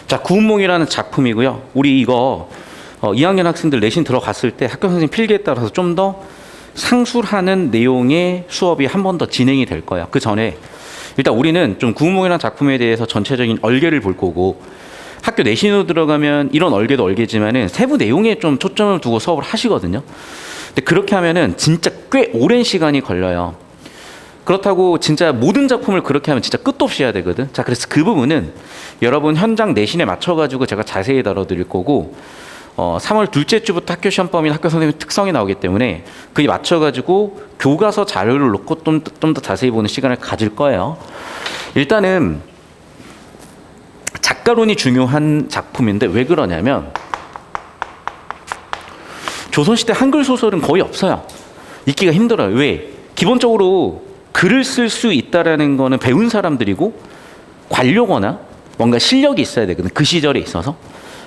자, 구운몽이라는 작품이고요. 우리 이거 2학년 학생들 내신 들어갔을 때 학교 선생님 필기에 따라서 좀 더 상술하는 내용의 수업이 한 번 더 진행이 될 거예요. 그 전에 일단 우리는 좀 구운몽이라는 작품에 대해서 전체적인 얼개를 볼 거고, 학교 내신으로 들어가면 이런 얼개도 얼개지만은 세부 내용에 좀 초점을 두고 수업을 하시거든요. 근데 그렇게 하면은 진짜 꽤 오랜 시간이 걸려요. 그렇다고 진짜 모든 작품을 그렇게 하면 진짜 끝도 없이 해야 되거든. 자, 그래서 그 부분은 여러분 현장 내신에 맞춰가지고 제가 자세히 다뤄드릴 거고, 3월 둘째 주부터 학교 시험 범위, 학교 선생님 특성이 나오기 때문에 그에 맞춰가지고 교과서 자료를 놓고 좀 더 자세히 보는 시간을 가질 거예요. 일단은 작가론이 중요한 작품인데 왜 그러냐면, 조선시대 한글 소설은 거의 없어요. 읽기가 힘들어요. 왜? 기본적으로 글을 쓸 수 있다라는 거는 배운 사람들이고 관료거나 뭔가 실력이 있어야 되거든, 그 시절에 있어서.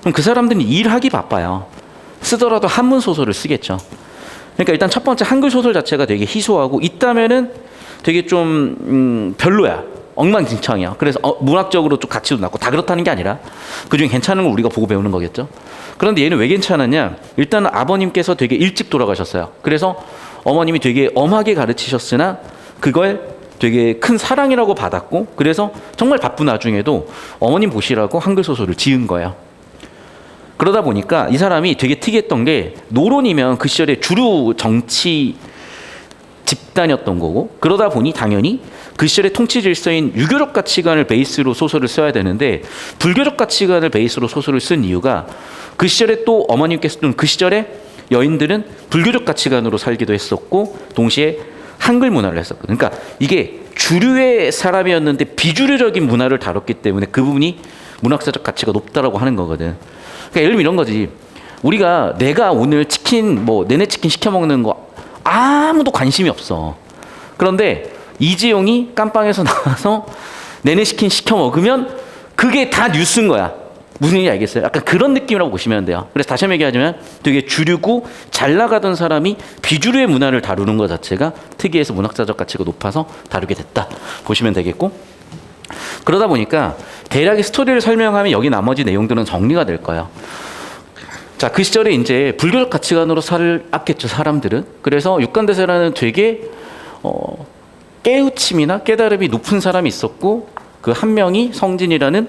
그럼 그 사람들은 일하기 바빠요. 쓰더라도 한문 소설을 쓰겠죠. 그러니까 일단 첫 번째, 한글 소설 자체가 되게 희소하고 있다면은 되게 좀 별로야. 엉망진창이야. 그래서 문학적으로 좀 가치도 낮고, 다 그렇다는 게 아니라 그중에 괜찮은 걸 우리가 보고 배우는 거겠죠. 그런데 얘는 왜 괜찮았냐? 일단은 아버님께서 되게 일찍 돌아가셨어요. 그래서 어머님이 되게 엄하게 가르치셨으나 그걸 되게 큰 사랑이라고 받았고, 그래서 정말 바쁜 와중에도 어머님 보시라고 한글 소설을 지은 거예요. 그러다 보니까 이 사람이 되게 특이했던 게, 노론이면 그 시절에 주류 정치 집단이었던 거고, 그러다 보니 당연히 그 시절의 통치 질서인 유교적 가치관을 베이스로 소설을 써야 되는데, 불교적 가치관을 베이스로 소설을 쓴 이유가, 그 시절에 또 어머님께서는 그 시절에 여인들은 불교적 가치관으로 살기도 했었고 동시에 한글 문화를 했었거든요. 그러니까 이게 주류의 사람이었는데 비주류적인 문화를 다뤘기 때문에 그 부분이 문학사적 가치가 높다라고 하는 거거든. 그러니까 예를 들면 이런 거지. 우리가 내가 오늘 치킨 내내 치킨 시켜 먹는 거 아무도 관심이 없어. 그런데 이재용이 깜빵에서 나와서 내내 치킨 시켜 먹으면 그게 다 뉴스인 거야. 무슨 얘기인지 알겠어요? 약간 그런 느낌이라고 보시면 돼요. 그래서 다시 한번 얘기하자면 되게 주류고 잘 나가던 사람이 비주류의 문화를 다루는 것 자체가 특이해서 문학사적 가치가 높아서 다루게 됐다 보시면 되겠고, 그러다 보니까 대략의 스토리를 설명하면 여기 나머지 내용들은 정리가 될 거예요. 자, 그 시절에 이제 불교적 가치관으로 살았겠죠, 사람들은. 그래서 육간대사라는 되게 깨우침이나 깨달음이 높은 사람이 있었고, 그 한 명이 성진이라는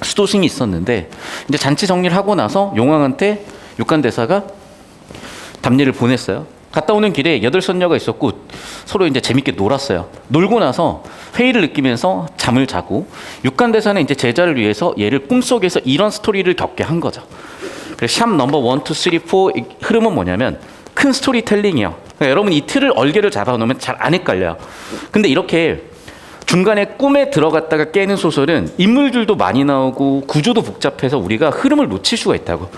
수도승이 있었는데, 이제 잔치 정리를 하고 나서 용왕한테 육간대사가 답례를 보냈어요. 갔다 오는 길에 8선녀가 있었고 서로 이제 재밌게 놀았어요. 놀고 나서 회의를 느끼면서 잠을 자고, 육간대사는 이제 제자를 위해서 얘를 꿈속에서 이런 스토리를 겪게 한 거죠. 그래서 샵 넘버 1, 2, 3, 4 흐름은 뭐냐면 큰 스토리텔링이에요. 그러니까 여러분 이 틀을 얼개를 잡아놓으면 잘 안 헷갈려요. 근데 이렇게 중간에 꿈에 들어갔다가 깨는 소설은 인물들도 많이 나오고 구조도 복잡해서 우리가 흐름을 놓칠 수가 있다고.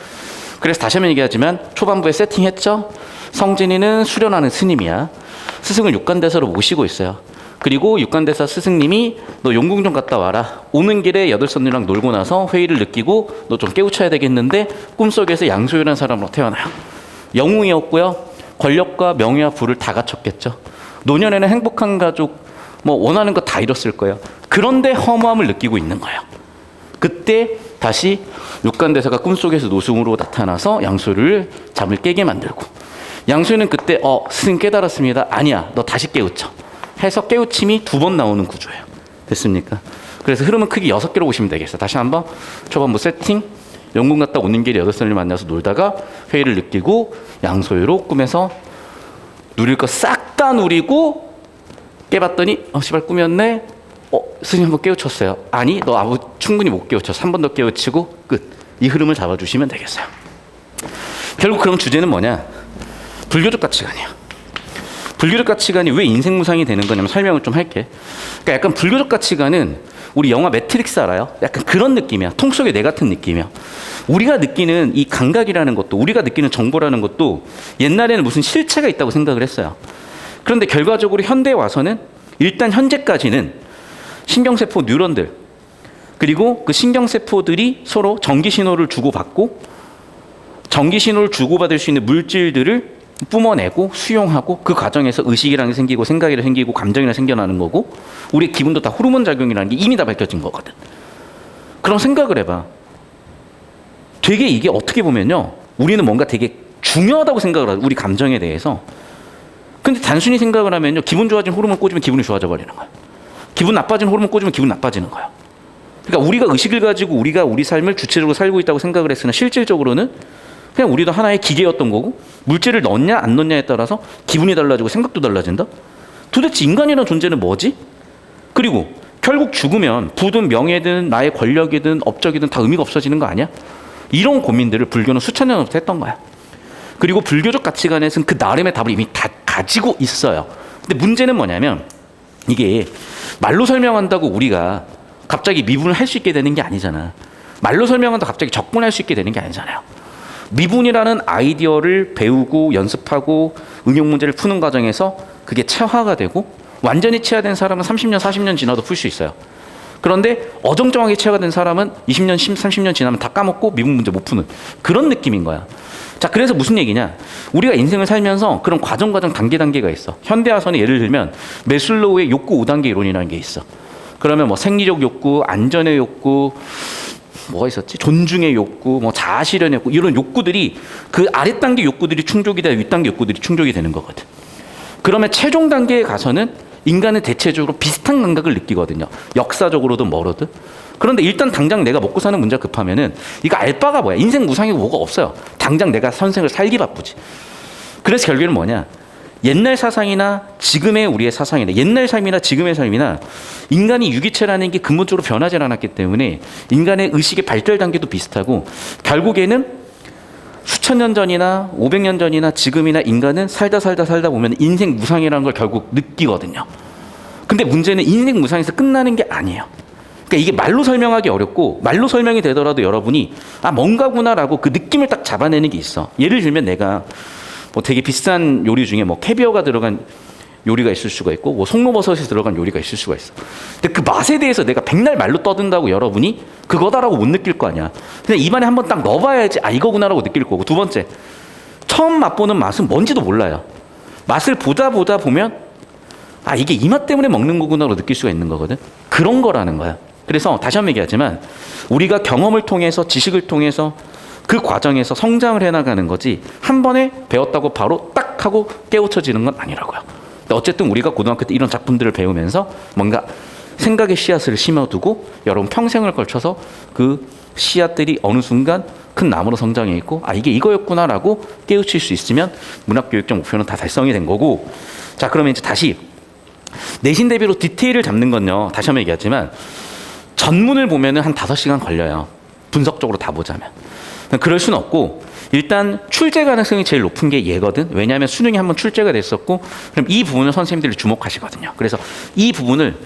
그래서 다시 한번 얘기하지만 초반부에 세팅했죠. 성진이는 수련하는 스님이야. 스승을 육간대사로 모시고 있어요. 그리고 육간대사 스승님이 너 용궁 좀 갔다 와라. 오는 길에 8선녀랑 놀고 나서 회의를 느끼고 너 좀 깨우쳐야 되겠는데 꿈속에서 양소유라는 사람으로 태어나요. 영웅이었고요. 권력과 명예와 부를 다 갖췄겠죠. 노년에는 행복한 가족, 원하는 거 다 이뤘을 거예요. 그런데 허무함을 느끼고 있는 거예요. 그때 다시 육간대사가 꿈속에서 노승으로 나타나서 양소유를 잠을 깨게 만들고, 양소유는 그때 스승 깨달았습니다. 아니야, 너 다시 깨우쳐 해서 깨우침이 2번 나오는 구조예요. 됐습니까? 그래서 흐름은 크게 6개로 보시면 되겠어요. 다시 한번 초반부 세팅, 영궁 갔다 오는 길에 8선을 만나서 놀다가 회의를 느끼고 양소유로 꿈에서 누릴 거 싹 다 누리고 깨봤더니 씨발 꿈이었네. 스님 한번 깨우쳤어요. 아니, 너 충분히 못 깨우쳤어. 3번 더 깨우치고 끝. 이 흐름을 잡아주시면 되겠어요. 결국 그럼 주제는 뭐냐? 불교적 가치관이야. 불교적 가치관이 왜 인생무상이 되는 거냐면 설명을 좀 할게. 그러니까 약간 불교적 가치관은 우리 영화 매트릭스 알아요? 약간 그런 느낌이야. 통 속의 내 같은 느낌이야. 우리가 느끼는 이 감각이라는 것도, 우리가 느끼는 정보라는 것도 옛날에는 무슨 실체가 있다고 생각을 했어요. 그런데 결과적으로 현대에 와서는 일단 현재까지는 신경세포 뉴런들, 그리고 그 신경세포들이 서로 전기신호를 주고받고, 전기신호를 주고받을 수 있는 물질들을 뿜어내고 수용하고, 그 과정에서 의식이라는 게 생기고 생각이라는 게 생기고 감정이라는 게 생겨나는 거고, 우리의 기분도 다 호르몬 작용이라는 게 이미 다 밝혀진 거거든. 그럼 생각을 해봐. 되게 이게 어떻게 보면요, 우리는 뭔가 되게 중요하다고 생각을 하죠, 우리 감정에 대해서. 근데 단순히 생각을 하면요, 기분 좋아진 호르몬 꽂으면 기분이 좋아져 버리는 거야. 기분 나빠진 호르몬 꽂으면 기분 나빠지는 거야. 그러니까 우리가 의식을 가지고 우리가 우리 삶을 주체적으로 살고 있다고 생각을 했으나 실질적으로는 그냥 우리도 하나의 기계였던 거고, 물질을 넣냐 안 넣냐에 따라서 기분이 달라지고 생각도 달라진다? 도대체 인간이라는 존재는 뭐지? 그리고 결국 죽으면 부든 명예든 나의 권력이든 업적이든 다 의미가 없어지는 거 아니야? 이런 고민들을 불교는 수천 년부터 했던 거야. 그리고 불교적 가치관에서는 그 나름의 답을 이미 다 가지고 있어요. 근데 문제는 뭐냐면, 이게 말로 설명한다고 우리가 갑자기 미분을 할 수 있게 되는 게 아니잖아. 말로 설명한다고 갑자기 적분할 수 있게 되는 게 아니잖아요. 미분이라는 아이디어를 배우고 연습하고 응용 문제를 푸는 과정에서 그게 체화가 되고, 완전히 체화된 사람은 30년, 40년 지나도 풀 수 있어요. 그런데 어정쩡하게 체화가 된 사람은 20년, 30년 지나면 다 까먹고 미분 문제 못 푸는 그런 느낌인 거야. 자, 그래서 무슨 얘기냐? 우리가 인생을 살면서 그런 과정 단계가 있어. 현대화선에 예를 들면 매슬로우의 욕구 5단계 이론이라는 게 있어. 그러면 뭐 생리적 욕구, 안전의 욕구, 뭐가 있었지? 존중의 욕구, 뭐 자아 실현의 욕구, 이런 욕구들이 그 아래 단계 욕구들이 충족이 돼야 윗 단계 욕구들이 충족이 되는 거거든. 그러면 최종 단계에 가서는 인간은 대체적으로 비슷한 감각을 느끼거든요. 역사적으로든 뭐로든. 그런데 일단 당장 내가 먹고 사는 문제가 급하면은 이거 알 바가 뭐야? 인생 무상이고 뭐가 없어요. 당장 내가 선생을 살기 바쁘지. 그래서 결국에는 뭐냐? 옛날 사상이나 지금의 우리의 사상이나 옛날 삶이나 지금의 삶이나 인간이 유기체라는 게 근본적으로 변하지 않았기 때문에 인간의 의식의 발달 단계도 비슷하고, 결국에는 수천 년 전이나 500년 전이나 지금이나 인간은 살다 보면 인생 무상이라는 걸 결국 느끼거든요. 근데 문제는 인생 무상에서 끝나는 게 아니에요. 그러니까 이게 말로 설명하기 어렵고, 말로 설명이 되더라도 여러분이 아 뭔가구나라고 그 느낌을 딱 잡아내는 게 있어. 예를 들면 내가 뭐 되게 비싼 요리 중에 뭐 캐비어가 들어간 요리가 있을 수가 있고, 뭐 송로버섯이 들어간 요리가 있을 수가 있어. 근데 그 맛에 대해서 내가 백날 말로 떠든다고 여러분이 그거다라고 못 느낄 거 아니야. 그냥 입안에 한번 딱 넣어봐야지 아 이거구나라고 느낄 거고, 두 번째, 처음 맛보는 맛은 뭔지도 몰라요. 맛을 보다 보면 아 이게 이 맛 때문에 먹는 거구나라고 느낄 수가 있는 거거든. 그런 거라는 거야. 그래서 다시 한번 얘기하지만 우리가 경험을 통해서, 지식을 통해서 그 과정에서 성장을 해나가는 거지, 한 번에 배웠다고 바로 딱 하고 깨우쳐지는 건 아니라고요. 근데 어쨌든 우리가 고등학교 때 이런 작품들을 배우면서 뭔가 생각의 씨앗을 심어두고 여러분 평생을 걸쳐서 그 씨앗들이 어느 순간 큰 나무로 성장해 있고, 아 이게 이거였구나라고 깨우칠 수 있으면 문학교육적 목표는 다 달성이 된 거고. 자, 그러면 이제 다시 내신 대비로 디테일을 잡는 건요, 다시 한번 얘기하지만 전문을 보면은 한 5시간 걸려요. 분석적으로 다 보자면. 그럴 수는 없고, 일단 출제 가능성이 제일 높은 게 얘거든. 왜냐하면 수능이 한번 출제가 됐었고, 그럼 이 부분을 선생님들이 주목하시거든요. 그래서 이 부분을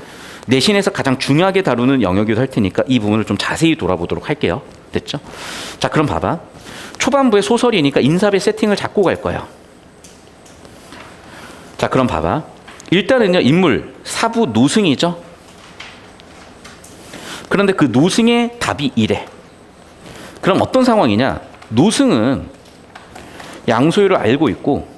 내신에서 가장 중요하게 다루는 영역이기도 할 테니까 이 부분을 좀 자세히 돌아보도록 할게요. 됐죠? 자, 그럼 봐봐. 초반부에 소설이니까 인사배 세팅을 잡고 갈 거예요. 자, 그럼 봐봐. 일단은요, 인물 사부 노승이죠. 그런데 그 노승의 답이 이래. 그럼 어떤 상황이냐? 노승은 양소유를 알고 있고,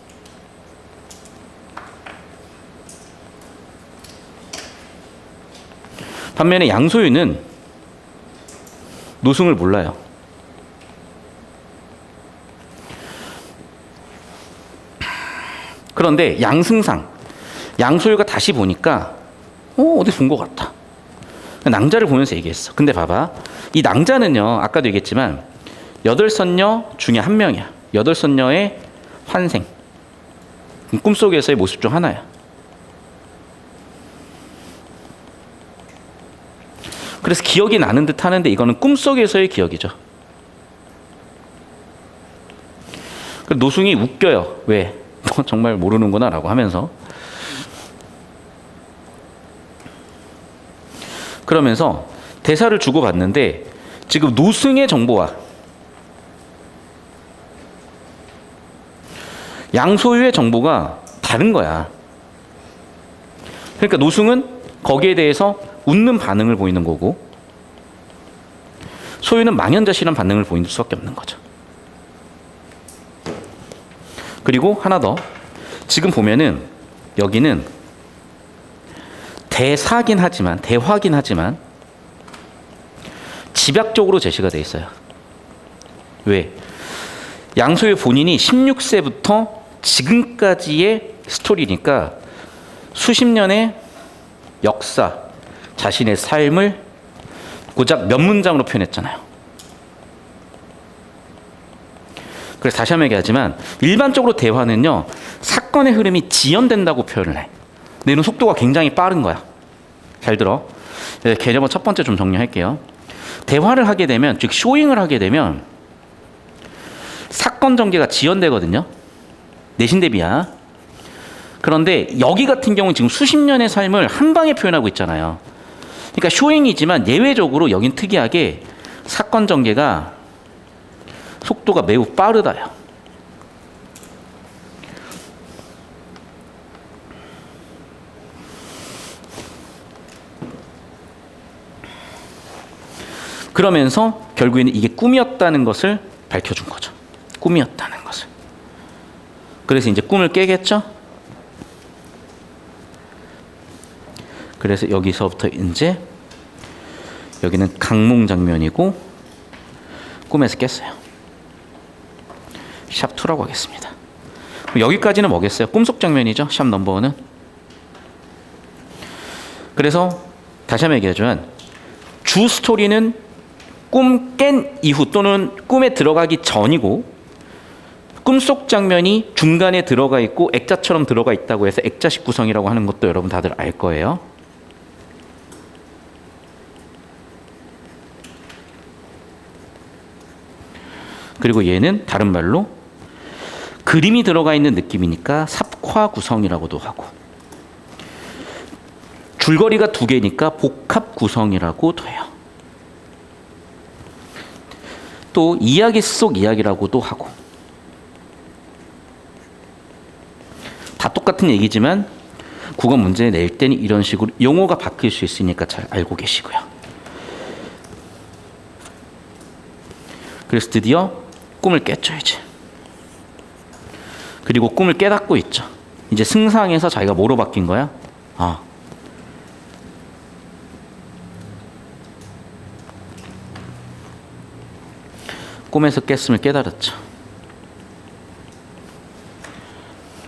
반면에 양소유는 노승을 몰라요. 그런데 양승상, 양소유가 다시 보니까 어디 본 것 같다. 낭자를 보면서 얘기했어. 근데 봐봐, 이 낭자는요, 아까도 얘기했지만 8선녀 중에 한 명이야. 8선녀의 환생, 꿈속에서의 모습 중 하나야. 그래서 기억이 나는 듯 하는데 이거는 꿈속에서의 기억이죠. 노승이 웃겨요. 왜? 너 정말 모르는구나 라고 하면서. 그러면서 대사를 주고받는데 지금 노승의 정보와 양소유의 정보가 다른 거야. 그러니까 노승은 거기에 대해서 웃는 반응을 보이는 거고, 소유는 망연자실한 반응을 보이는 수밖에 없는 거죠. 그리고 하나 더, 지금 보면은 여기는 대화긴 하지만 집약적으로 제시가 돼 있어요. 왜? 양소의 본인이 16세부터 지금까지의 스토리니까 수십 년의 역사, 자신의 삶을 고작 몇 문장으로 표현했잖아요. 그래서 다시 한번 얘기하지만 일반적으로 대화는요, 사건의 흐름이 지연된다고 표현을 해. 근데 이런 속도가 굉장히 빠른 거야. 잘 들어. 개념은 첫 번째 좀 정리할게요. 대화를 하게 되면, 즉 쇼잉을 하게 되면 사건 전개가 지연되거든요. 내신 대비야. 그런데 여기 같은 경우는 지금 수십 년의 삶을 한 방에 표현하고 있잖아요. 그러니까 쇼잉이지만 예외적으로 여긴 특이하게 사건 전개가 속도가 매우 빠르다요. 그러면서 결국에는 이게 꿈이었다는 것을 밝혀준 거죠. 꿈이었다는 것을. 그래서 이제 꿈을 깨겠죠? 그래서 여기서부터 이제 여기는 강몽 장면이고 꿈에서 깼어요. 샵 2라고 하겠습니다. 여기까지는 뭐겠어요? 꿈속 장면이죠. 샵 넘버원은. 그래서 다시 한번 얘기하자면 주 스토리는 꿈 깬 이후 또는 꿈에 들어가기 전이고, 꿈속 장면이 중간에 들어가 있고 액자처럼 들어가 있다고 해서 액자식 구성이라고 하는 것도 여러분 다들 알 거예요. 그리고 얘는 다른 말로 그림이 들어가 있는 느낌이니까 삽화 구성이라고도 하고, 줄거리가 두 개니까 복합 구성이라고도 해요. 또 이야기 속 이야기라고도 하고. 다 똑같은 얘기지만 국어 문제 낼 때는 이런 식으로 용어가 바뀔 수 있으니까 잘 알고 계시고요. 그래서 드디어 꿈을 깼죠, 이제. 그리고 꿈을 깨닫고 있죠. 이제 승상에서 자기가 뭐로 바뀐 거야? 꿈에서 깼음을 깨달았죠.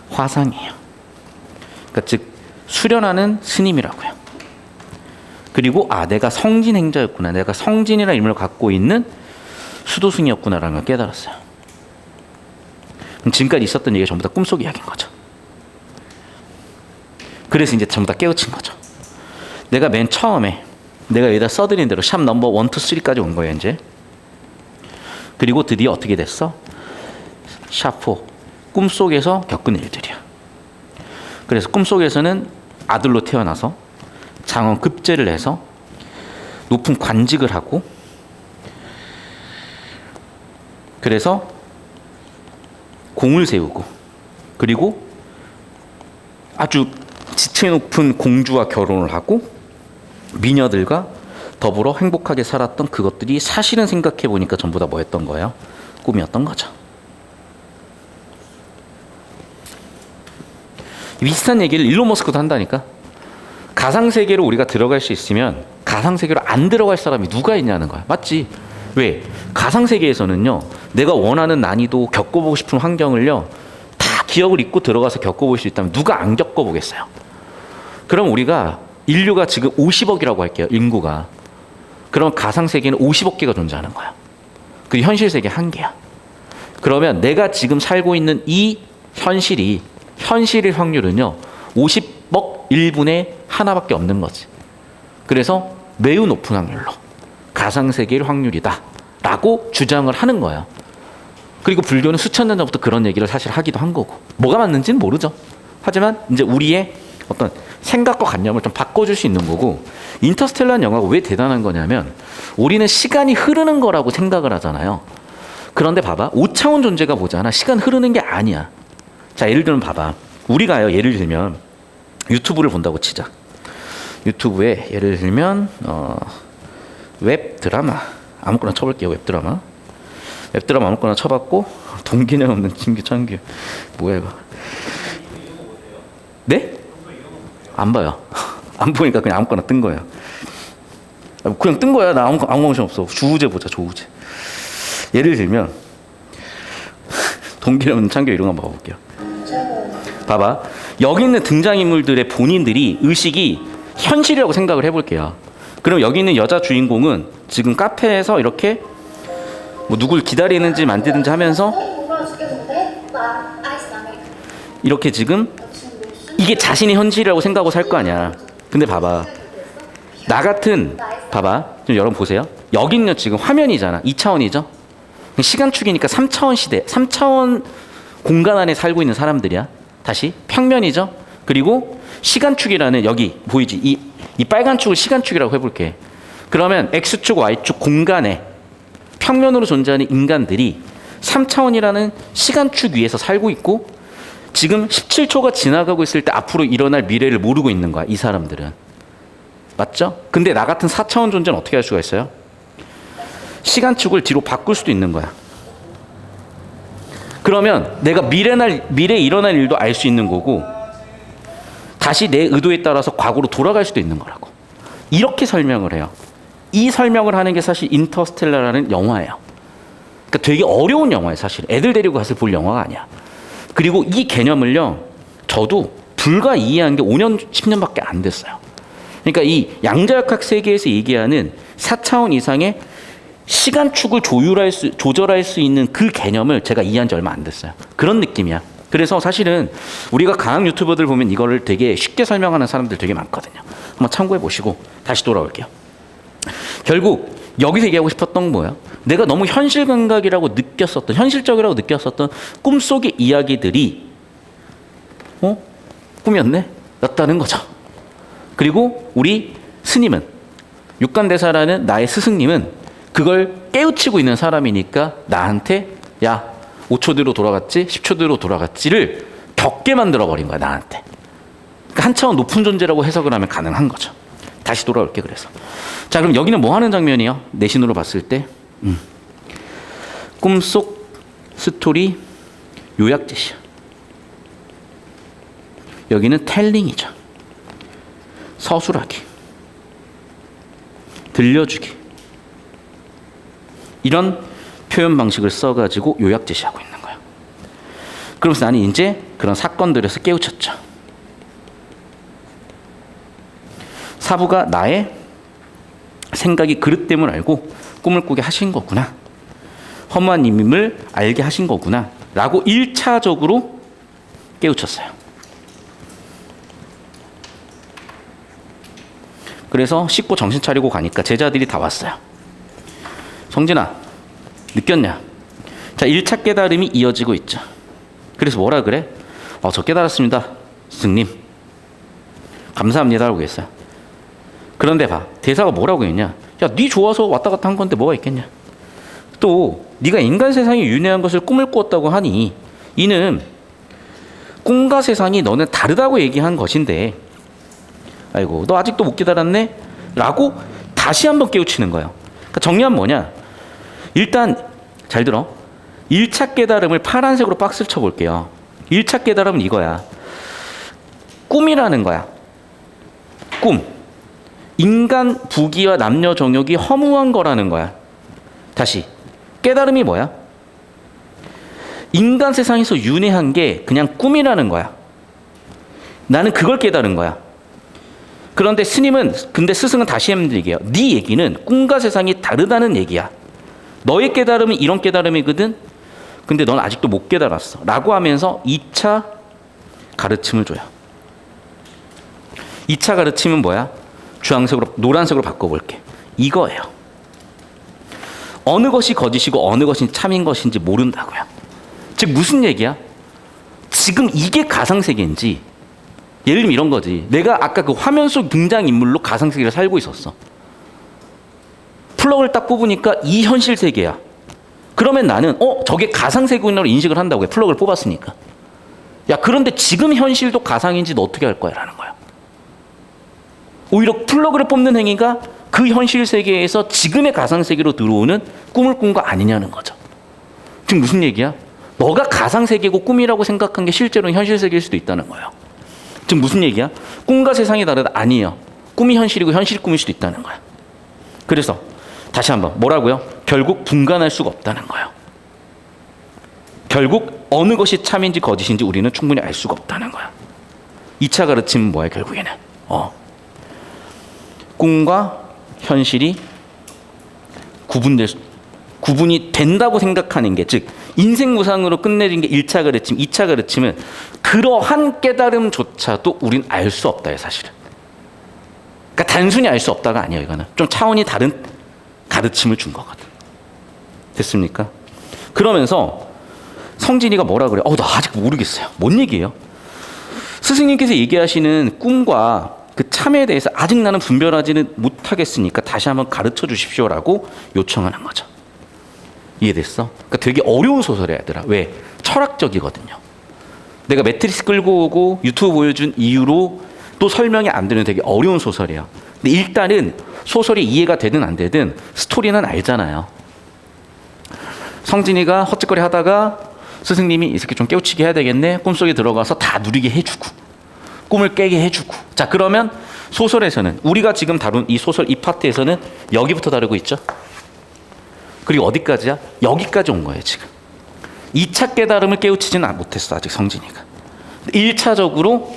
화상이에요. 그러니까 즉 수련하는 스님이라고요. 그리고 내가 성진행자였구나, 내가 성진이라는 이름을 갖고 있는 수도승이었구나라는 걸 깨달았어요. 그럼 지금까지 있었던 얘기가 전부 다 꿈속 이야기인 거죠. 그래서 이제 전부 다 깨우친 거죠. 내가 맨 처음에 내가 여기다 써드린 대로 샵 넘버 1, 2, 3까지 온 거예요, 이제. 그리고 드디어 어떻게 됐어? 샵 4, 꿈속에서 겪은 일들이야. 그래서 꿈속에서는 아들로 태어나서 장원 급제를 해서 높은 관직을 하고, 그래서 공을 세우고, 그리고 아주 지체 높은 공주와 결혼을 하고 미녀들과 더불어 행복하게 살았던 그것들이 사실은 생각해 보니까 전부 다 뭐였던 거예요? 꿈이었던 거죠. 비슷한 얘기를 일론 머스크도 한다니까. 가상세계로 우리가 들어갈 수 있으면 가상세계로 안 들어갈 사람이 누가 있냐는 거야. 맞지? 왜? 가상세계에서는요, 내가 원하는 난이도, 겪어보고 싶은 환경을요, 다 기억을 잊고 들어가서 겪어볼 수 있다면 누가 안 겪어보겠어요? 그럼 우리가 인류가 지금 50억이라고 할게요, 인구가. 그럼 가상세계는 50억 개가 존재하는 거야. 그 현실세계 한 개야. 그러면 내가 지금 살고 있는 이 현실일 확률은요, 50억 1분의 하나밖에 없는 거지. 그래서 매우 높은 확률로 가상세계일 확률이다 라고 주장을 하는 거예요. 그리고 불교는 수천 년 전부터 그런 얘기를 사실 하기도 한 거고, 뭐가 맞는지는 모르죠. 하지만 이제 우리의 어떤 생각과 관념을 좀 바꿔줄 수 있는 거고, 인터스텔라는 영화가 왜 대단한 거냐면 우리는 시간이 흐르는 거라고 생각을 하잖아요. 그런데 봐봐, 5차원 존재가 보잖아. 시간 흐르는 게 아니야. 자, 예를 들면 봐봐, 우리가요, 예를 들면 유튜브를 본다고 치자. 유튜브에 예를 들면 웹 드라마 아무거나 쳐볼게요. 웹 드라마 아무거나 쳐봤고, 동기념 없는 진규 창규 뭐야 이거? 네? 안 봐요. 안 보니까 그냥 아무거나 뜬 거예요. 그냥 뜬 거야. 나 아무 관심 없어. 조우제 보자, 조우제. 예를 들면 동기랑 문창규 이런 거 한번 봐볼게요. 봐봐. 여기 있는 등장인물들의 본인들이 의식이 현실이라고 생각을 해볼게요. 그럼 여기 있는 여자 주인공은 지금 카페에서 이렇게 뭐 누굴 기다리는지 만드는지 하면서 이렇게 지금 이게 자신의 현실이라고 생각하고 살 거 아니야. 근데 봐봐. 나 같은 봐봐. 좀 여러분 보세요. 여기 있는 지금 화면이잖아. 2차원이죠. 시간축이니까 3차원 시대, 3차원 공간 안에 살고 있는 사람들이야. 다시 평면이죠. 그리고 시간축이라는 여기 보이지? 이 빨간 축을 시간축이라고 해볼게. 그러면 X축, Y축 공간에 평면으로 존재하는 인간들이 3차원이라는 시간축 위에서 살고 있고 지금 17초가 지나가고 있을 때 앞으로 일어날 미래를 모르고 있는 거야. 이 사람들은. 맞죠? 근데 나 같은 4차원 존재는 어떻게 할 수가 있어요? 시간축을 뒤로 바꿀 수도 있는 거야. 그러면 내가 미래에 일어날 일도 알 수 있는 거고 다시 내 의도에 따라서 과거로 돌아갈 수도 있는 거라고. 이렇게 설명을 해요. 이 설명을 하는 게 사실 인터스텔라라는 영화예요. 그러니까 되게 어려운 영화예요, 사실. 애들 데리고 가서 볼 영화가 아니야. 그리고 이 개념을요, 저도 불과 이해한 게 5년, 10년밖에 안 됐어요. 그러니까 이 양자역학 세계에서 얘기하는 4차원 이상의 시간축을 조절할 수 있는 그 개념을 제가 이해한 지 얼마 안 됐어요. 그런 느낌이야. 그래서 사실은 우리가 강한 유튜버들 보면 이거를 되게 쉽게 설명하는 사람들 되게 많거든요. 한번 참고해 보시고 다시 돌아올게요. 결국 여기서 얘기하고 싶었던 건 뭐야? 내가 너무 현실 감각이라고 느꼈었던, 현실적이라고 느꼈었던 꿈속의 이야기들이 꿈이었네? 였다는 거죠. 그리고 우리 스님은, 육간대사라는 나의 스승님은 그걸 깨우치고 있는 사람이니까 나한테 야 5초 뒤로 돌아갔지 10초 뒤로 돌아갔지를 겪게 만들어버린 거야, 나한테. 그러니까 한 차원 높은 존재라고 해석을 하면 가능한 거죠. 다시 돌아올게. 그래서 자, 그럼 여기는 뭐 하는 장면이요? 내신으로 봤을 때 꿈속 스토리 요약제시야. 여기는 텔링이죠. 서술하기, 들려주기, 이런 표현 방식을 써가지고 요약 제시하고 있는 거예요. 그러면서 나는 이제 그런 사건들에서 깨우쳤죠. 사부가 나의 생각이 그릇됨을 알고 꿈을 꾸게 하신 거구나, 허무한 임임을 알게 하신 거구나 라고 1차적으로 깨우쳤어요. 그래서 씻고 정신 차리고 가니까 제자들이 다 왔어요. 성진아, 느꼈냐? 자, 1차 깨달음이 이어지고 있죠. 그래서 뭐라 그래? 저 깨달았습니다, 스승님. 감사합니다라고 했어요. 그런데 봐, 대사가 뭐라고 했냐? 야, 네 좋아서 왔다 갔다 한 건데 뭐가 있겠냐? 또 네가 인간 세상에 윤회한 것을 꿈을 꾸었다고 하니 이는 꿈과 세상이 너는 다르다고 얘기한 것인데, 아이고 너 아직도 못 깨달았네? 라고 다시 한번 깨우치는 거예요. 그러니까 정리하면 뭐냐? 일단 잘 들어. 1차 깨달음을 파란색으로 박스를 쳐볼게요. 1차 깨달음은 이거야. 꿈이라는 거야. 꿈. 인간 부귀와 남녀 정욕이 허무한 거라는 거야. 다시. 깨달음이 뭐야? 인간 세상에서 윤회한 게 그냥 꿈이라는 거야. 나는 그걸 깨달은 거야. 그런데 근데 스승은 다시 힘들게요. 네 얘기는 꿈과 세상이 다르다는 얘기야. 너의 깨달음은 이런 깨달음이거든. 근데 넌 아직도 못 깨달았어. 라고 하면서 2차 가르침을 줘요. 2차 가르침은 뭐야? 주황색으로, 노란색으로 바꿔볼게. 이거예요. 어느 것이 거짓이고 어느 것이 참인 것인지 모른다고요. 즉 무슨 얘기야? 지금 이게 가상세계인지, 예를 들면 이런 거지. 내가 아까 그 화면 속 등장인물로 가상세계를 살고 있었어. 플러그를 딱 뽑으니까 이 현실 세계야. 그러면 나는 저게 가상세계로 인식을 한다고 해. 플러그를 뽑았으니까. 야, 그런데 지금 현실도 가상인지 너 어떻게 할 거야? 라는 거야. 오히려 플러그를 뽑는 행위가 그 현실 세계에서 지금의 가상세계로 들어오는 꿈을 꾼 거 아니냐는 거죠. 지금 무슨 얘기야? 너가 가상세계고 꿈이라고 생각한 게 실제로는 현실 세계일 수도 있다는 거예요. 지금 무슨 얘기야? 꿈과 세상이 다르다? 아니에요. 꿈이 현실이고 현실이 꿈일 수도 있다는 거야. 그래서 다시 한번 뭐라고요? 결국 분간할 수가 없다는 거예요. 결국 어느 것이 참인지 거짓인지 우리는 충분히 알 수가 없다는 거야. 2차 가르침은 뭐야 결국에는? 꿈과 현실이 구분이 된다고 생각하는 게, 즉 인생무상으로 끝내진 게 1차 가르침. 2차 가르침은 그러한 깨달음조차도 우린 알 수 없다요 사실은. 그러니까 단순히 알 수 없다가 아니에요. 이거는 좀 차원이 다른 가르침을 준 거거든. 됐습니까? 그러면서 성진이가 뭐라 그래? 나 아직 모르겠어요. 뭔 얘기예요? 스승님께서 얘기하시는 꿈과 그 참에 대해서 아직 나는 분별하지는 못하겠으니까 다시 한번 가르쳐 주십시오라고 요청하는 거죠. 이해됐어? 그러니까 되게 어려운 소설이야 얘들아. 왜? 철학적이거든요. 내가 매트리스 끌고 오고 유튜브 보여준 이유로 또 설명이 안 되는 되게 어려운 소설이에요. 근데 일단은 소설이 이해가 되든 안 되든 스토리는 알잖아요. 성진이가 헛짓거리 하다가 스승님이 이 새끼 좀 깨우치게 해야 되겠네. 꿈속에 들어가서 다 누리게 해주고 꿈을 깨게 해주고. 자, 그러면 소설에서는 우리가 지금 다룬 이 소설 이 파트에서는 여기부터 다루고 있죠. 그리고 어디까지야? 여기까지 온 거예요 지금. 2차 깨달음을 깨우치지는 못했어 아직 성진이가. 1차적으로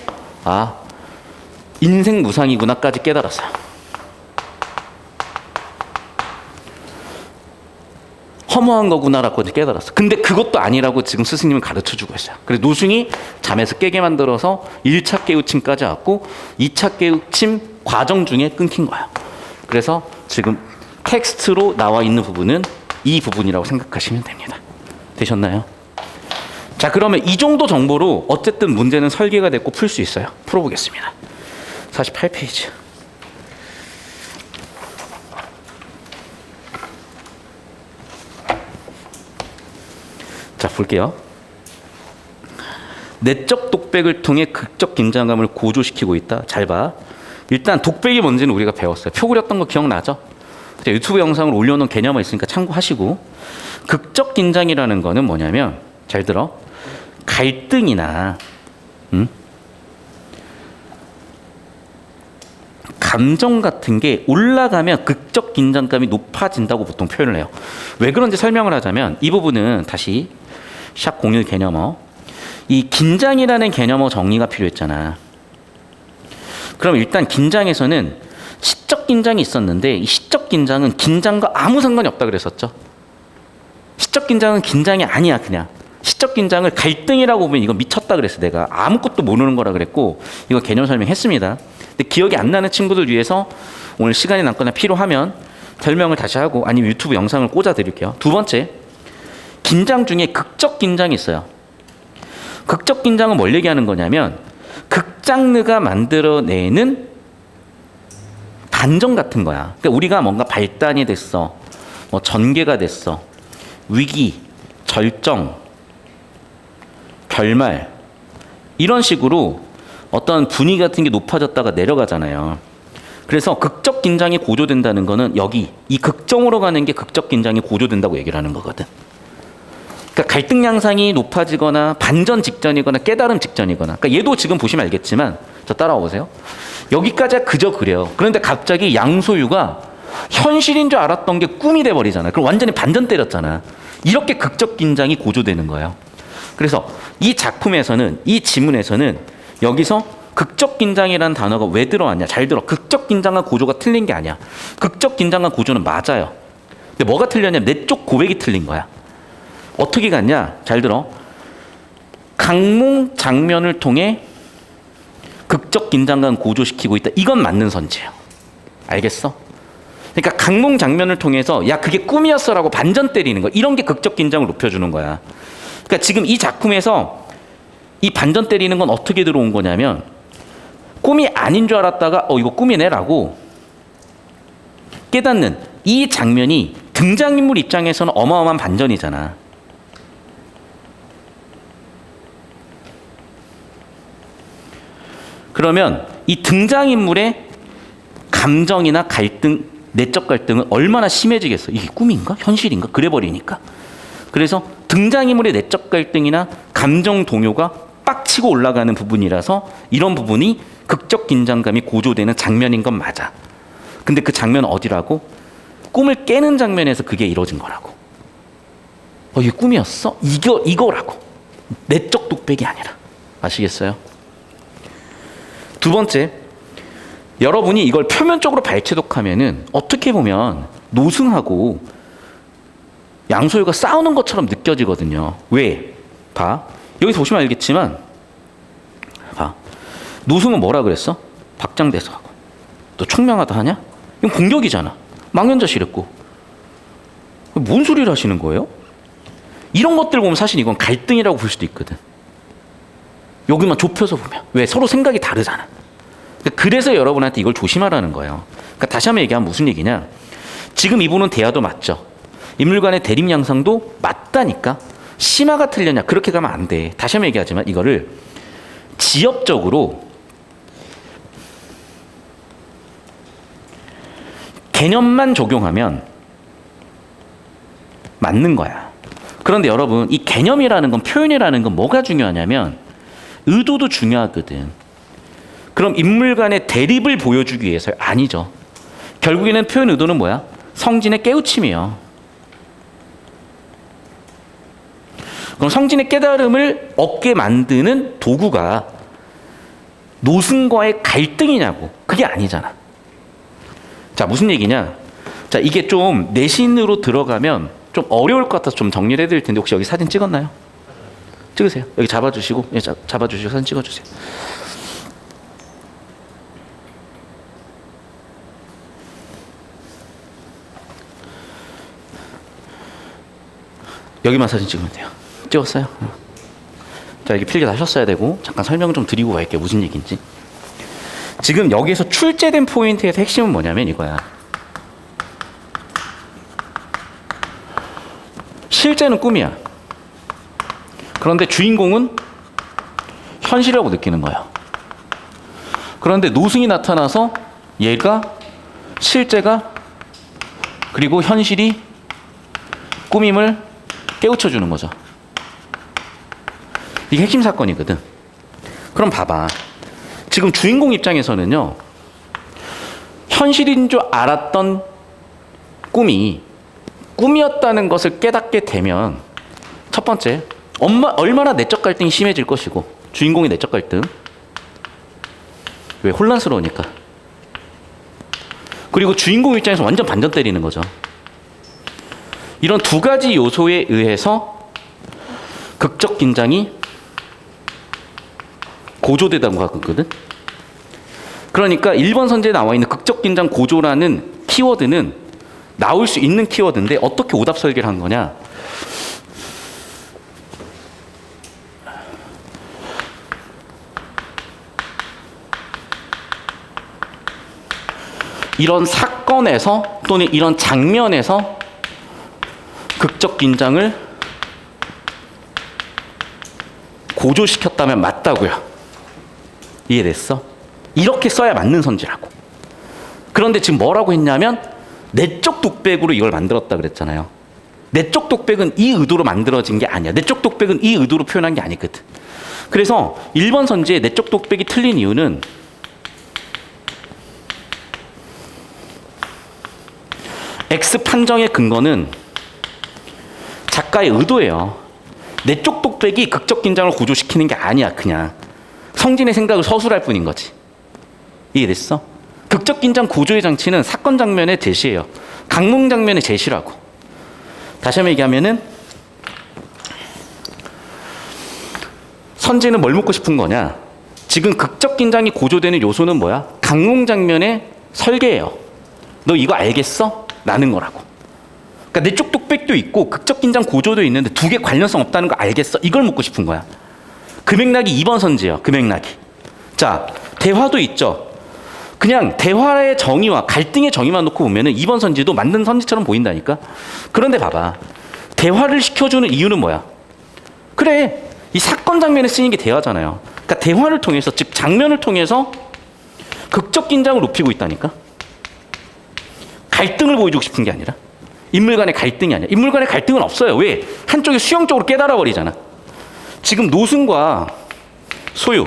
인생 무상이구나까지 깨달았어요. 허무한 거구나라고 깨달았어. 근데 그것도 아니라고 지금 스승님은 가르쳐주고 있어요. 그래서 노승이 잠에서 깨게 만들어서 1차 깨우침까지 왔고 2차 깨우침 과정 중에 끊긴 거야. 그래서 지금 텍스트로 나와 있는 부분은 이 부분이라고 생각하시면 됩니다. 되셨나요? 자, 그러면 이 정도 정보로 어쨌든 문제는 설계가 됐고 풀 수 있어요. 풀어보겠습니다. 48페이지. 자, 볼게요. 내적 독백을 통해 극적 긴장감을 고조시키고 있다. 잘 봐. 일단 독백이 뭔지는 우리가 배웠어요. 표 그렸던 거 기억나죠? 제가 유튜브 영상을 올려놓은 개념이 있으니까 참고하시고. 극적 긴장이라는 거는 뭐냐면, 잘 들어, 갈등이나 감정 같은 게 올라가면 극적 긴장감이 높아진다고 보통 표현을 해요. 왜 그런지 설명을 하자면, 이 부분은 다시 샵 01 개념어, 이 긴장이라는 개념어 정리가 필요했잖아. 그럼 일단 긴장에서는 시적 긴장이 있었는데 이 시적 긴장은 긴장과 아무 상관이 없다 그랬었죠. 시적 긴장은 긴장이 아니야. 그냥 시적 긴장을 갈등이라고 보면 이거 미쳤다 그랬어. 내가 아무것도 모르는 거라 그랬고 이거 개념 설명했습니다. 근데 기억이 안 나는 친구들 위해서 오늘 시간이 남거나 필요하면 설명을 다시 하고 아니면 유튜브 영상을 꽂아 드릴게요. 두 번째, 긴장 중에 극적 긴장이 있어요. 극적 긴장은 뭘 얘기하는 거냐면 극장르가 만들어내는 반전 같은 거야. 그러니까 우리가 뭔가 발단이 됐어, 뭐 전개가 됐어, 위기, 절정, 결말, 이런 식으로 어떤 분위기 같은 게 높아졌다가 내려가잖아요. 그래서 극적 긴장이 고조된다는 거는 여기 이 극정으로 가는 게 극적 긴장이 고조된다고 얘기를 하는 거거든. 그러니까 갈등 양상이 높아지거나 반전 직전이거나 깨달음 직전이거나. 그러니까 얘도 지금 보시면 알겠지만, 저 따라와 보세요. 여기까지야 그저 그래요. 그런데 갑자기 양소유가 현실인 줄 알았던 게 꿈이 돼버리잖아. 그럼 완전히 반전 때렸잖아. 이렇게 극적 긴장이 고조되는 거예요. 그래서 이 작품에서는, 이 지문에서는 여기서 극적 긴장이라는 단어가 왜 들어왔냐. 잘 들어. 극적 긴장과 고조가 틀린 게 아니야. 극적 긴장과 고조는 맞아요. 근데 뭐가 틀렸냐면 내 쪽 고백이 틀린 거야. 어떻게 갔냐? 잘 들어. 강몽 장면을 통해 극적 긴장감 고조시키고 있다. 이건 맞는 선지예요. 알겠어? 그러니까 강몽 장면을 통해서 야 그게 꿈이었어라고 반전 때리는 거, 이런 게 극적 긴장을 높여주는 거야. 그러니까 지금 이 작품에서 이 반전 때리는 건 어떻게 들어온 거냐면 꿈이 아닌 줄 알았다가 이거 꿈이네라고 깨닫는 이 장면이 등장인물 입장에서는 어마어마한 반전이잖아. 그러면 이 등장인물의 감정이나 갈등, 내적 갈등은 얼마나 심해지겠어. 이게 꿈인가? 현실인가? 그래버리니까. 그래서 등장인물의 내적 갈등이나 감정 동요가 빡치고 올라가는 부분이라서 이런 부분이 극적 긴장감이 고조되는 장면인 건 맞아. 근데 그 장면은 어디라고? 꿈을 깨는 장면에서 그게 이루어진 거라고. 이게 꿈이었어? 이거라고. 내적 독백이 아니라. 아시겠어요? 두 번째, 여러분이 이걸 표면적으로 발췌독하면은 어떻게 보면 노승하고 양소유가 싸우는 것처럼 느껴지거든요. 왜? 봐. 여기서 보시면 알겠지만, 봐. 노승은 뭐라 그랬어? 박장대소하고. 너 총명하다 하냐? 이건 공격이잖아. 망연자실했고. 뭔 소리를 하시는 거예요? 이런 것들 보면 사실 이건 갈등이라고 볼 수도 있거든. 여기만 좁혀서 보면. 왜? 서로 생각이 다르잖아. 그래서 여러분한테 이걸 조심하라는 거예요. 그러니까 다시 한번 얘기하면 무슨 얘기냐? 지금 이분은 대화도 맞죠. 인물 간의 대립 양상도 맞다니까. 심화가 틀렸냐? 그렇게 가면 안 돼. 다시 한번 얘기하지만 이거를 지엽적으로 개념만 적용하면 맞는 거야. 그런데 여러분, 이 개념이라는 건, 표현이라는 건 뭐가 중요하냐면 의도도 중요하거든. 그럼 인물 간의 대립을 보여주기 위해서 아니죠. 결국에는 표현 의도는 뭐야? 성진의 깨우침이에요. 그럼 성진의 깨달음을 얻게 만드는 도구가 노승과의 갈등이냐고. 그게 아니잖아. 자, 무슨 얘기냐? 자, 이게 좀 내신으로 들어가면 좀 어려울 것 같아서 좀 정리를 해드릴 텐데, 혹시 여기 사진 찍었나요? 찍으세요. 여기 잡아주시고, 잡아주시고 사진 찍어주세요. 여기만 사진 찍으면 돼요. 찍었어요? 자, 여기 필기 하셨어야 되고, 잠깐 설명 좀 드리고 갈게요. 무슨 얘기인지. 지금 여기에서 출제된 포인트에서 핵심은 뭐냐면 이거야. 실제는 꿈이야. 그런데 주인공은 현실이라고 느끼는 거야. 그런데 노승이 나타나서 얘가 실제가 그리고 현실이 꿈임을 깨우쳐 주는 거죠. 이게 핵심 사건이거든. 그럼 봐봐. 지금 주인공 입장에서는요, 현실인 줄 알았던 꿈이 꿈이었다는 것을 깨닫게 되면, 첫 번째, 얼마나 내적 갈등이 심해질 것이고, 주인공의 내적 갈등. 왜? 혼란스러우니까. 그리고 주인공 입장에서 완전 반전 때리는 거죠. 이런 두 가지 요소에 의해서 극적 긴장이 고조되다고 하거든. 그러니까 1번 선제에 나와 있는 극적 긴장 고조라는 키워드는 나올 수 있는 키워드인데, 어떻게 오답 설계를 한 거냐? 이런 사건에서 또는 이런 장면에서 극적 긴장을 고조시켰다면 맞다고요. 이해됐어? 이렇게 써야 맞는 선지라고. 그런데 지금 뭐라고 했냐면 내적 독백으로 이걸 만들었다 그랬잖아요. 내적 독백은 이 의도로 만들어진 게 아니야. 내적 독백은 이 의도로 표현한 게 아니거든. 그래서 1번 선지의 내적 독백이 틀린 이유는 X 판정의 근거는 작가의 의도예요. 내적 독백이 극적 긴장을 고조시키는 게 아니야. 그냥 성진의 생각을 서술할 뿐인 거지. 이해됐어? 극적 긴장 고조의 장치는 사건 장면의 제시예요. 강몽 장면의 제시라고. 다시 한번 얘기하면은, 선지는 뭘 묻고 싶은 거냐? 지금 극적 긴장이 고조되는 요소는 뭐야? 강몽 장면의 설계예요. 너 이거 알겠어? 라는 거라고. 그러니까 내적 독백도 있고 극적 긴장 고조도 있는데 두 개 관련성 없다는 거 알겠어? 이걸 묻고 싶은 거야. 그 맥락이 2번 선지예요. 그 맥락이. 자, 대화도 있죠. 그냥 대화의 정의와 갈등의 정의만 놓고 보면은 2번 선지도 만든 선지처럼 보인다니까. 그런데 봐봐. 대화를 시켜주는 이유는 뭐야? 그래, 이 사건 장면에 쓰이는 게 대화잖아요. 그러니까 대화를 통해서, 즉 장면을 통해서 극적 긴장을 높이고 있다니까. 갈등을 보여주고 싶은 게 아니라, 인물 간의 갈등이 아니야. 인물 간의 갈등은 없어요. 왜? 한쪽이 수용적으로 깨달아 버리잖아. 지금 노승과 소유,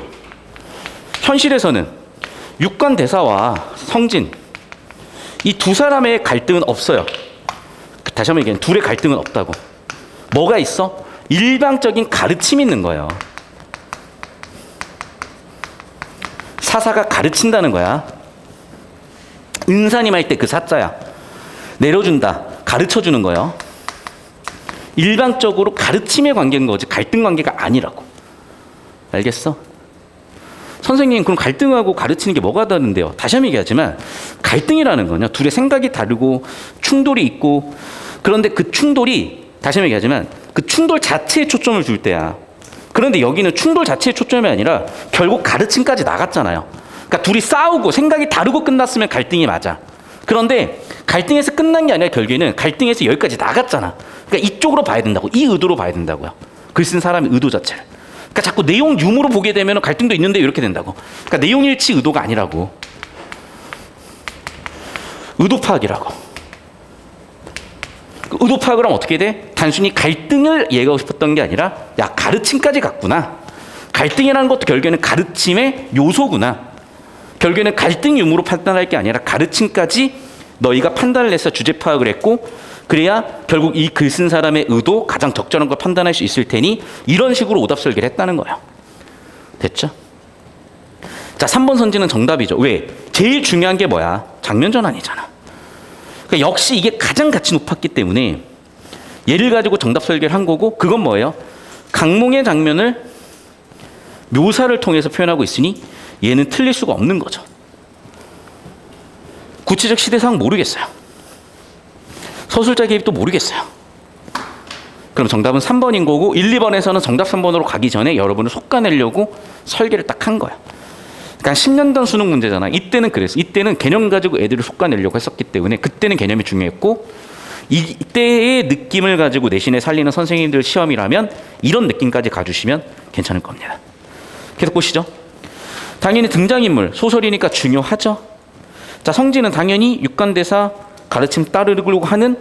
현실에서는 육관 대사와 성진, 이 두 사람의 갈등은 없어요. 다시 한번 얘기하면 둘의 갈등은 없다고. 뭐가 있어? 일방적인 가르침이 있는 거예요. 사사가 가르친다는 거야. 은사님 할 때 그 사자야. 내려준다. 가르쳐주는 거예요. 일방적으로 가르침의 관계인 거지 갈등 관계가 아니라고. 알겠어? 선생님 그럼 갈등하고 가르치는 게 뭐가 다른데요? 다시 한번 얘기하지만 갈등이라는 거냐 둘의 생각이 다르고 충돌이 있고 그런데 그 충돌이 다시 한번 얘기하지만 그 충돌 자체에 초점을 줄 때야. 그런데 여기는 충돌 자체에 초점이 아니라 결국 가르침까지 나갔잖아요. 그러니까 둘이 싸우고 생각이 다르고 끝났으면 갈등이 맞아. 그런데 갈등에서 끝난 게 아니라 결국에는 갈등에서 여기까지 나갔잖아. 그러니까 이쪽으로 봐야 된다고. 이 의도로 봐야 된다고요. 글 쓴 사람의 의도 자체를. 그러니까 자꾸 내용 유무로 보게 되면 갈등도 있는데 이렇게 된다고. 그러니까 내용 일치 의도가 아니라고. 의도 파악이라고. 의도 파악을 하면 어떻게 돼? 단순히 갈등을 얘기하고 싶었던 게 아니라 야 가르침까지 갔구나. 갈등이라는 것도 결국에는 가르침의 요소구나. 결국에는 갈등 유무로 판단할 게 아니라 가르침까지 너희가 판단을 해서 주제 파악을 했고 그래야 결국 이 글 쓴 사람의 의도 가장 적절한 걸 판단할 수 있을 테니 이런 식으로 오답 설계를 했다는 거예요. 됐죠? 자, 3번 선지는 정답이죠. 왜? 제일 중요한 게 뭐야? 장면 전환이잖아. 그러니까 역시 이게 가장 가치 높았기 때문에 얘를 가지고 정답 설계를 한 거고 그건 뭐예요? 강몽의 장면을 묘사를 통해서 표현하고 있으니 얘는 틀릴 수가 없는 거죠. 구체적 시대상황 모르겠어요. 서술자 개입도 모르겠어요. 그럼 정답은 3번인 거고 1, 2번에서는 정답 3번으로 가기 전에 여러분을 속아내려고 설계를 딱 한 거야. 그러니까 10년 전 수능 문제잖아. 이때는 그랬어. 이때는 개념 가지고 애들을 속아내려고 했었기 때문에 그때는 개념이 중요했고 이때의 느낌을 가지고 내신에 살리는 선생님들 시험이라면 이런 느낌까지 가주시면 괜찮을 겁니다. 계속 보시죠. 당연히 등장인물, 소설이니까 중요하죠. 자, 성진은 당연히 육관대사 가르침 따르려고 하는,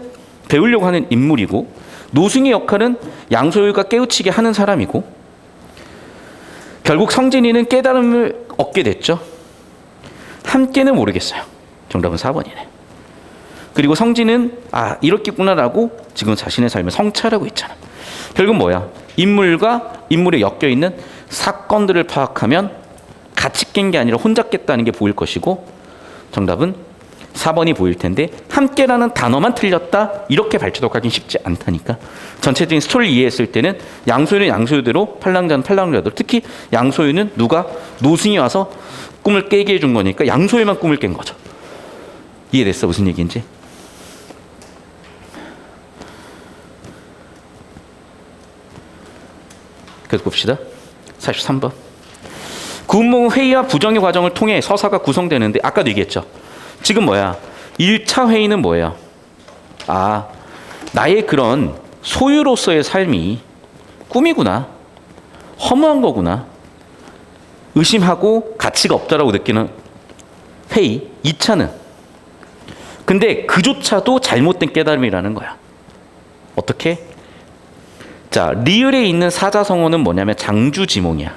배우려고 하는 인물이고 노승의 역할은 양소율과 깨우치게 하는 사람이고 결국 성진이는 깨달음을 얻게 됐죠. 함께는 모르겠어요. 정답은 4번이네. 그리고 성진은 아 이렇겠구나라고 지금 자신의 삶을 성찰하고 있잖아. 결국 뭐야? 인물과 인물에 엮여있는 사건들을 파악하면 같이 깬 게 아니라 혼자 깼다는 게 보일 것이고 정답은 4번이 보일 텐데 함께라는 단어만 틀렸다 이렇게 발표하기는 쉽지 않다니까. 전체적인 스토리를 이해했을 때는 양소유는 양소유대로 팔랑자는 팔랑자대로 특히 양소유는 누가 노승이 와서 꿈을 깨게 해준 거니까 양소유만 꿈을 깬 거죠. 이해됐어? 무슨 얘기인지? 계속 봅시다. 43번. 구운몽 회의와 부정의 과정을 통해 서사가 구성되는데 아까도 얘기했죠. 지금 뭐야? 1차 회의는 뭐예요? 아, 나의 그런 소유로서의 삶이 꿈이구나. 허무한 거구나. 의심하고 가치가 없다라고 느끼는 회의. 2차는 근데 그조차도 잘못된 깨달음이라는 거야. 어떻게? 자, 리을에 있는 사자성어는 뭐냐면 장주지몽이야.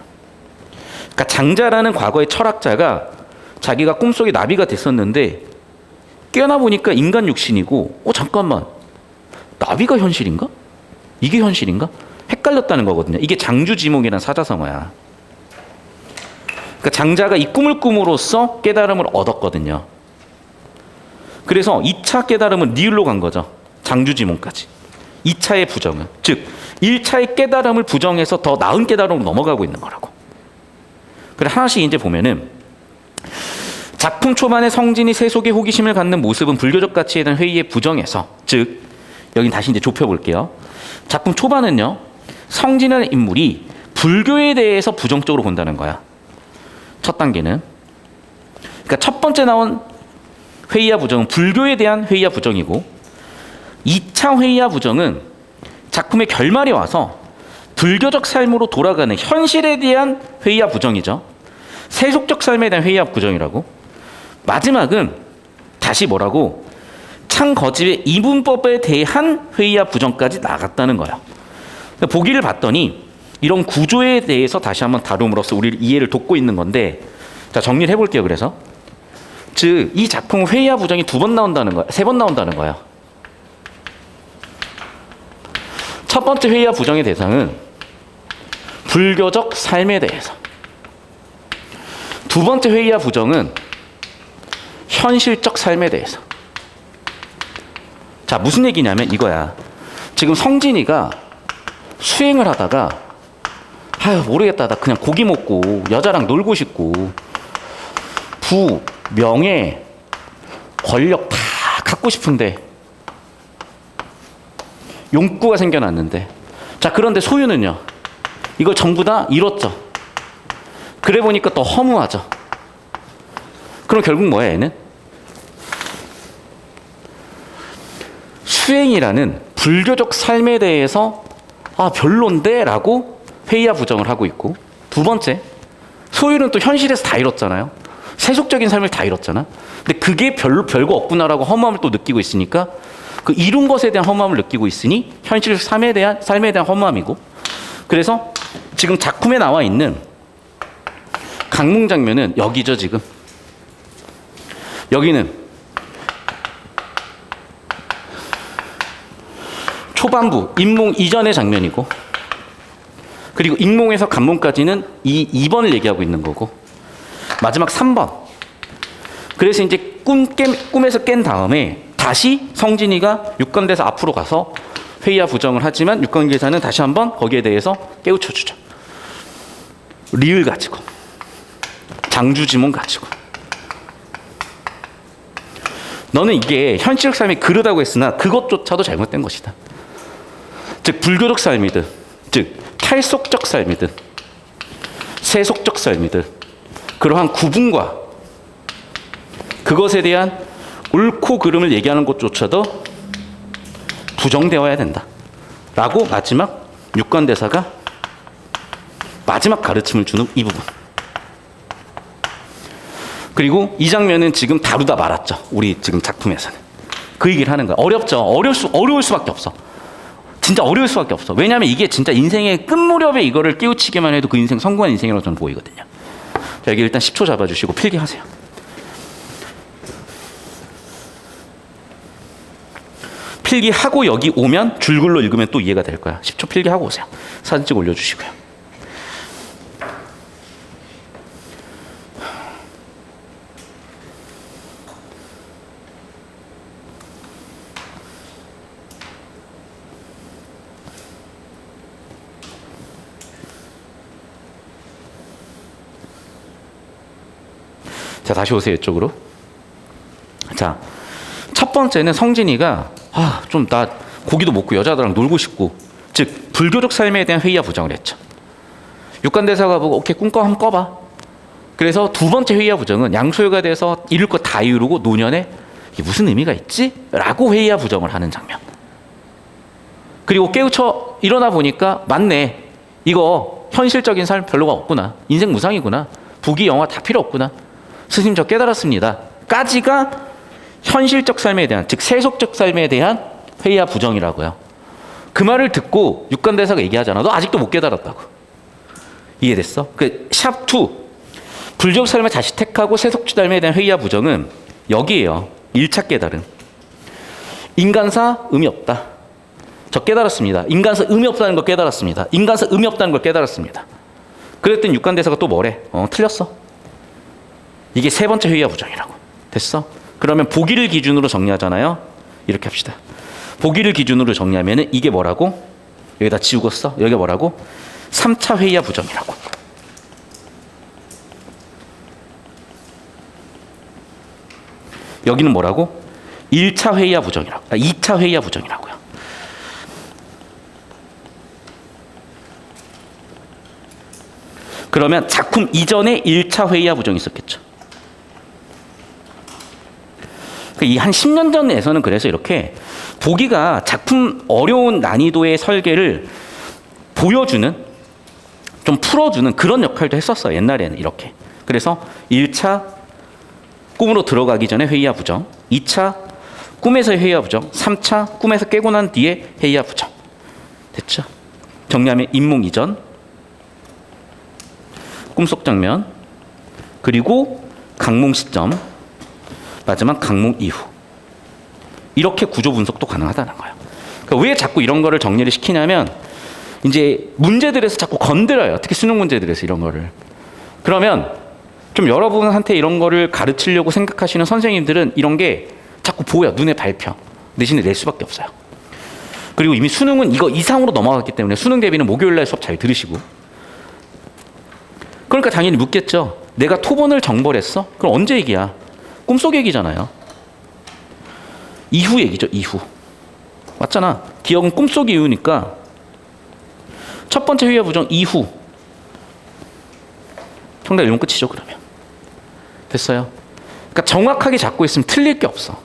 그러니까 장자라는 과거의 철학자가 자기가 꿈속에 나비가 됐었는데 깨어나 보니까 인간 육신이고 잠깐만 나비가 현실인가? 이게 현실인가? 헷갈렸다는 거거든요. 이게 장주지몽이라는 사자성어야. 그러니까 장자가 이 꿈을 꿈으로써 깨달음을 얻었거든요. 그래서 2차 깨달음은 리을로 간 거죠. 장주지몽까지. 2차의 부정은 즉 1차의 깨달음을 부정해서 더 나은 깨달음으로 넘어가고 있는 거라고. 그래 하나씩 이제 보면은 작품 초반에 성진이 세속의 호기심을 갖는 모습은 불교적 가치에 대한 회의의 부정에서 즉 여긴 다시 이제 좁혀볼게요. 작품 초반은요 성진이라는 인물이 불교에 대해서 부정적으로 본다는 거야. 첫 단계는 그러니까 첫 번째 나온 회의와 부정은 불교에 대한 회의와 부정이고 2차 회의와 부정은 작품의 결말에 와서 불교적 삶으로 돌아가는 현실에 대한 회의와 부정이죠. 세속적 삶에 대한 회의와 부정이라고. 마지막은 다시 뭐라고? 창거집의 이분법에 대한 회의와 부정까지 나갔다는 거야. 보기를 봤더니 이런 구조에 대해서 다시 한번 다룸으로써 우리를 이해를 돕고 있는 건데 자 정리를 해볼게요. 그래서 즉 이 작품 회의와 부정이 2번 나온다는 거야. 3번 나온다는 거야. 첫 번째 회의와 부정의 대상은 불교적 삶에 대해서. 두 번째 회의와 부정은 현실적 삶에 대해서. 자, 무슨 얘기냐면 이거야. 지금 성진이가 수행을 하다가 아유 모르겠다, 나 그냥 고기 먹고 여자랑 놀고 싶고 부, 명예, 권력 다 갖고 싶은데 욕구가 생겨났는데, 자 그런데 소유는요, 이걸 전부 다 잃었죠. 그래 보니까 더 허무하죠. 그럼 결국 뭐야, 얘는? 수행이라는 불교적 삶에 대해서 아 별론데 라고 회의와 부정을 하고 있고, 두 번째, 소유는 또 현실에서 다 잃었잖아요. 세속적인 삶을 다 잃었잖아. 근데 그게 별거 없구나라고 허무함을 또 느끼고 있으니까 그 이룬 것에 대한 허무함을 느끼고 있으니 현실 삶에 대한 허무함이고, 그래서 지금 작품에 나와 있는 강몽 장면은 여기죠. 지금 여기는 초반부 임몽 이전의 장면이고, 그리고 임몽에서 간몽까지는 이 2번을 얘기하고 있는 거고, 마지막 3번. 그래서 이제 꿈에서 깬 다음에 다시 성진이가 육관대사 앞으로 가서 회의와 부정을 하지만 육관계사는 다시 한번 거기에 대해서 깨우쳐주죠. 리을 가지고, 장주지몽 가지고. 너는 이게 현실적 삶이 그러다고 했으나 그것조차도 잘못된 것이다. 즉 불교적 삶이든, 즉 탈속적 삶이든 세속적 삶이든 그러한 구분과 그것에 대한 옳고 그름을 얘기하는 것조차도 부정되어야 된다 라고 마지막 육관대사가 마지막 가르침을 주는 이 부분. 그리고 이 장면은 지금 다루다 말았죠. 우리 지금 작품에서는 그 얘기를 하는 거야. 어렵죠. 어려울 수밖에 없어. 진짜 어려울 수밖에 없어. 왜냐하면 이게 진짜 인생의 끝무렵에 이거를 깨우치기만 해도 그 인생 성공한 인생이라고 저는 보이거든요. 자, 여기 일단 10초 잡아주시고 필기하세요. 필기하고 여기 오면 줄글로 읽으면 또 이해가 될 거야. 10초 필기하고 오세요. 사진 찍어 올려주시고요. 자, 다시 오세요, 이쪽으로. 자, 첫 번째는 성진이가 좀 나 고기도 먹고 여자들랑 놀고 싶고, 즉 불교적 삶에 대한 회의와 부정을 했죠. 육관대사가 보고 오케이 꿈꿔 한번 꿔봐. 그래서 두 번째 회의와 부정은 양소유가 돼서 이룰 거 다 이루고 노년에 이게 무슨 의미가 있지? 라고 회의와 부정을 하는 장면. 그리고 깨우쳐 일어나 보니까 맞네, 이거 현실적인 삶 별로가 없구나, 인생 무상이구나, 부귀 영화 다 필요 없구나, 스님 저 깨달았습니다 까지가 현실적 삶에 대한, 즉 세속적 삶에 대한 회의와 부정이라고요. 그 말을 듣고 육관대사가 얘기하잖아. 너 아직도 못 깨달았다고. 이해됐어? 그 샵2 불교적 삶을 다시 택하고 세속적 삶에 대한 회의와 부정은 여기에요. 1차 깨달음. 인간사 의미 없다. 저 깨달았습니다. 인간사 의미 없다는 걸 깨달았습니다. 인간사 의미 없다는 걸 깨달았습니다. 그랬더니 육관대사가 또 뭐래? 틀렸어. 이게 세 번째 회의와 부정이라고. 됐어? 그러면 보기를 기준으로 정리하잖아요. 이렇게 합시다. 보기를 기준으로 정리하면 이게 뭐라고? 여기다 지우고 써. 여기가 뭐라고? 3차 회의와 부정이라고. 여기는 뭐라고? 1차 회의와 부정이라고. 2차 회의와 부정이라고요. 그러면 작품 이전에 1차 회의와 부정이 있었겠죠. 이 한 10년 전에서는 그래서 이렇게 보기가 작품 어려운 난이도의 설계를 보여주는, 좀 풀어주는 그런 역할도 했었어요. 옛날에는 이렇게. 그래서 1차 꿈으로 들어가기 전에 회의와 부정, 2차 꿈에서의 회의와 부정, 3차 꿈에서 깨고 난 뒤에 회의와 부정. 됐죠? 정리하면 임몽 이전, 꿈속 장면, 그리고 강몽 시점, 마지막 강목 이후. 이렇게 구조 분석도 가능하다는 거예요. 그러니까 왜 자꾸 이런 거를 정리를 시키냐면 이제 문제들에서 자꾸 건드려요. 특히 수능 문제들에서 이런 거를. 그러면 좀 여러분한테 이런 거를 가르치려고 생각하시는 선생님들은 이런 게 자꾸 보여. 눈에 밟혀. 대신에 낼 수밖에 없어요. 그리고 이미 수능은 이거 이상으로 넘어갔기 때문에 수능 대비는 목요일날 수업 잘 들으시고. 그러니까 당연히 묻겠죠. 내가 토본을 정벌했어? 그럼 언제 얘기야? 꿈속 얘기잖아요. 이후 얘기죠. 이후. 맞잖아. 기억은 꿈속 이후니까 첫 번째 회화 부정 이후. 정답 1문 끝이죠. 그러면. 됐어요? 그러니까 정확하게 잡고 있으면 틀릴 게 없어.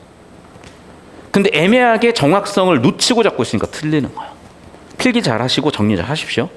근데 애매하게 정확성을 놓치고 잡고 있으니까 틀리는 거예요. 필기 잘 하시고 정리 잘 하십시오.